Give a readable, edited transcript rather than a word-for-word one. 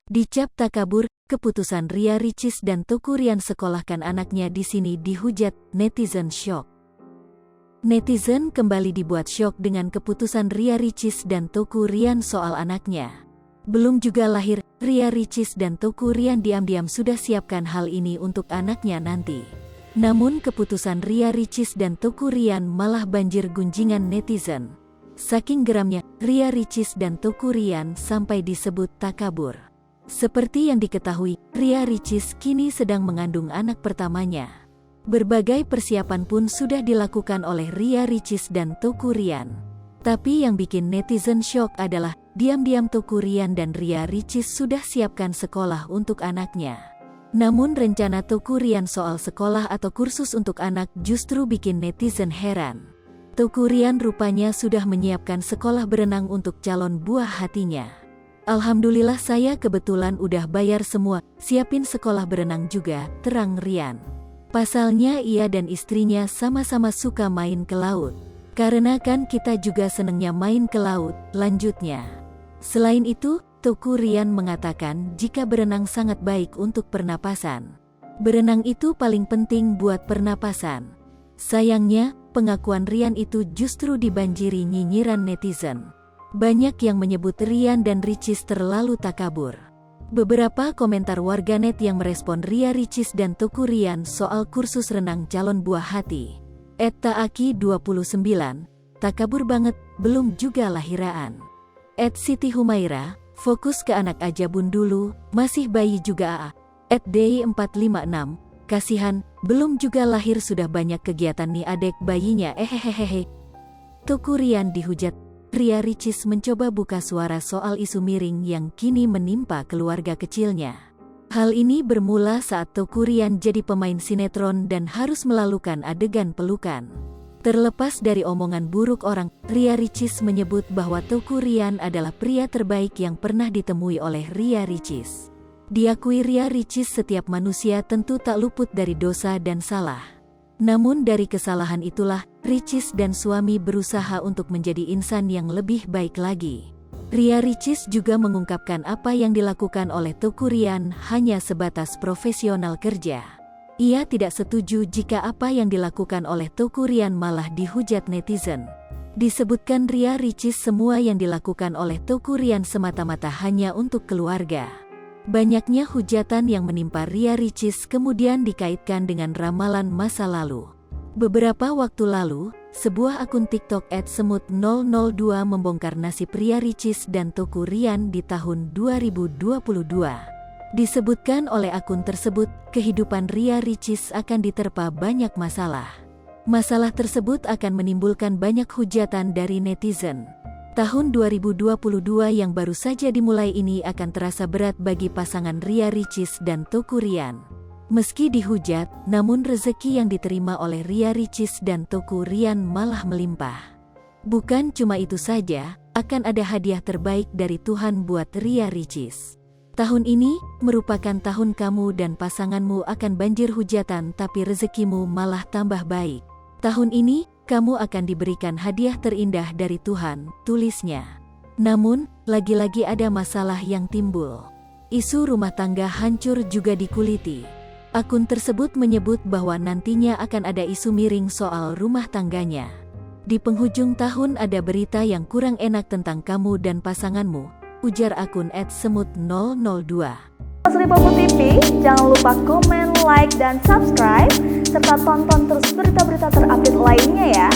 Dicap takabur, keputusan Ria Ricis dan Teuku Ryan sekolahkan anaknya di sini dihujat, netizen syok. Netizen kembali dibuat syok dengan keputusan Ria Ricis dan Teuku Ryan soal anaknya. Belum juga lahir, Ria Ricis dan Teuku Ryan diam-diam sudah siapkan hal ini untuk anaknya nanti. Namun keputusan Ria Ricis dan Teuku Ryan malah banjir gunjingan netizen. Saking geramnya, Ria Ricis dan Teuku Ryan sampai disebut takabur. Seperti yang diketahui, Ria Ricis kini sedang mengandung anak pertamanya. Berbagai persiapan pun sudah dilakukan oleh Ria Ricis dan Teuku Ryan. Tapi yang bikin netizen syok adalah, diam-diam Teuku Ryan dan Ria Ricis sudah siapkan sekolah untuk anaknya. Namun rencana Teuku Ryan soal sekolah atau kursus untuk anak justru bikin netizen heran. Teuku Ryan rupanya sudah menyiapkan sekolah berenang untuk calon buah hatinya. Alhamdulillah saya kebetulan udah bayar semua, siapin sekolah berenang juga, terang Ryan. Pasalnya ia dan istrinya sama-sama suka main ke laut. Karena kan kita juga senengnya main ke laut, lanjutnya. Selain itu, Teuku Ryan mengatakan jika berenang sangat baik untuk pernapasan. Berenang itu paling penting buat pernapasan. Sayangnya, pengakuan Ryan itu justru dibanjiri nyinyiran netizen. Banyak yang menyebut Ryan dan Ricis terlalu takabur. Beberapa komentar warganet yang merespon Ria Ricis dan Teuku Ryan soal kursus renang calon buah hati. @taaki29, takabur banget, belum juga lahiraan. @Siti Humaira, fokus ke anak aja bun dulu, masih bayi juga aa. @Dei456, kasihan, belum juga lahir sudah banyak kegiatan nih adek bayinya hehehe. Teuku Ryan dihujat. Ria Ricis mencoba buka suara soal isu miring yang kini menimpa keluarga kecilnya. Hal ini bermula saat Teuku Ryan jadi pemain sinetron dan harus melalukan adegan pelukan. Terlepas dari omongan buruk orang, Ria Ricis menyebut bahwa Teuku Ryan adalah pria terbaik yang pernah ditemui oleh Ria Ricis. Diakui Ria Ricis setiap manusia tentu tak luput dari dosa dan salah. Namun dari kesalahan itulah, Ricis dan suami berusaha untuk menjadi insan yang lebih baik lagi. Ria Ricis juga mengungkapkan apa yang dilakukan oleh Teuku Ryan hanya sebatas profesional kerja. Ia tidak setuju jika apa yang dilakukan oleh Teuku Ryan malah dihujat netizen. Disebutkan Ria Ricis semua yang dilakukan oleh Teuku Ryan semata-mata hanya untuk keluarga. Banyaknya hujatan yang menimpa Ria Ricis kemudian dikaitkan dengan ramalan masa lalu. Beberapa waktu lalu, sebuah akun TikTok @semut002 membongkar nasib Ria Ricis dan Teuku Ryan di tahun 2022. Disebutkan oleh akun tersebut, kehidupan Ria Ricis akan diterpa banyak masalah. Masalah tersebut akan menimbulkan banyak hujatan dari netizen. Tahun 2022 yang baru saja dimulai ini akan terasa berat bagi pasangan Ria Ricis dan Teuku Ryan. Meski dihujat, namun rezeki yang diterima oleh Ria Ricis dan Teuku Ryan malah melimpah. Bukan cuma itu saja, akan ada hadiah terbaik dari Tuhan buat Ria Ricis. Tahun ini merupakan tahun kamu dan pasanganmu akan banjir hujatan tapi rezekimu malah tambah baik. Tahun ini, kamu akan diberikan hadiah terindah dari Tuhan, tulisnya. Namun, lagi-lagi ada masalah yang timbul. Isu rumah tangga hancur juga dikuliti. Akun tersebut menyebut bahwa nantinya akan ada isu miring soal rumah tangganya. Di penghujung tahun ada berita yang kurang enak tentang kamu dan pasanganmu, ujar akun @semut002. Sri Popo TV, jangan lupa komen, like, dan subscribe, serta tonton terus berita-berita terupdate lainnya ya.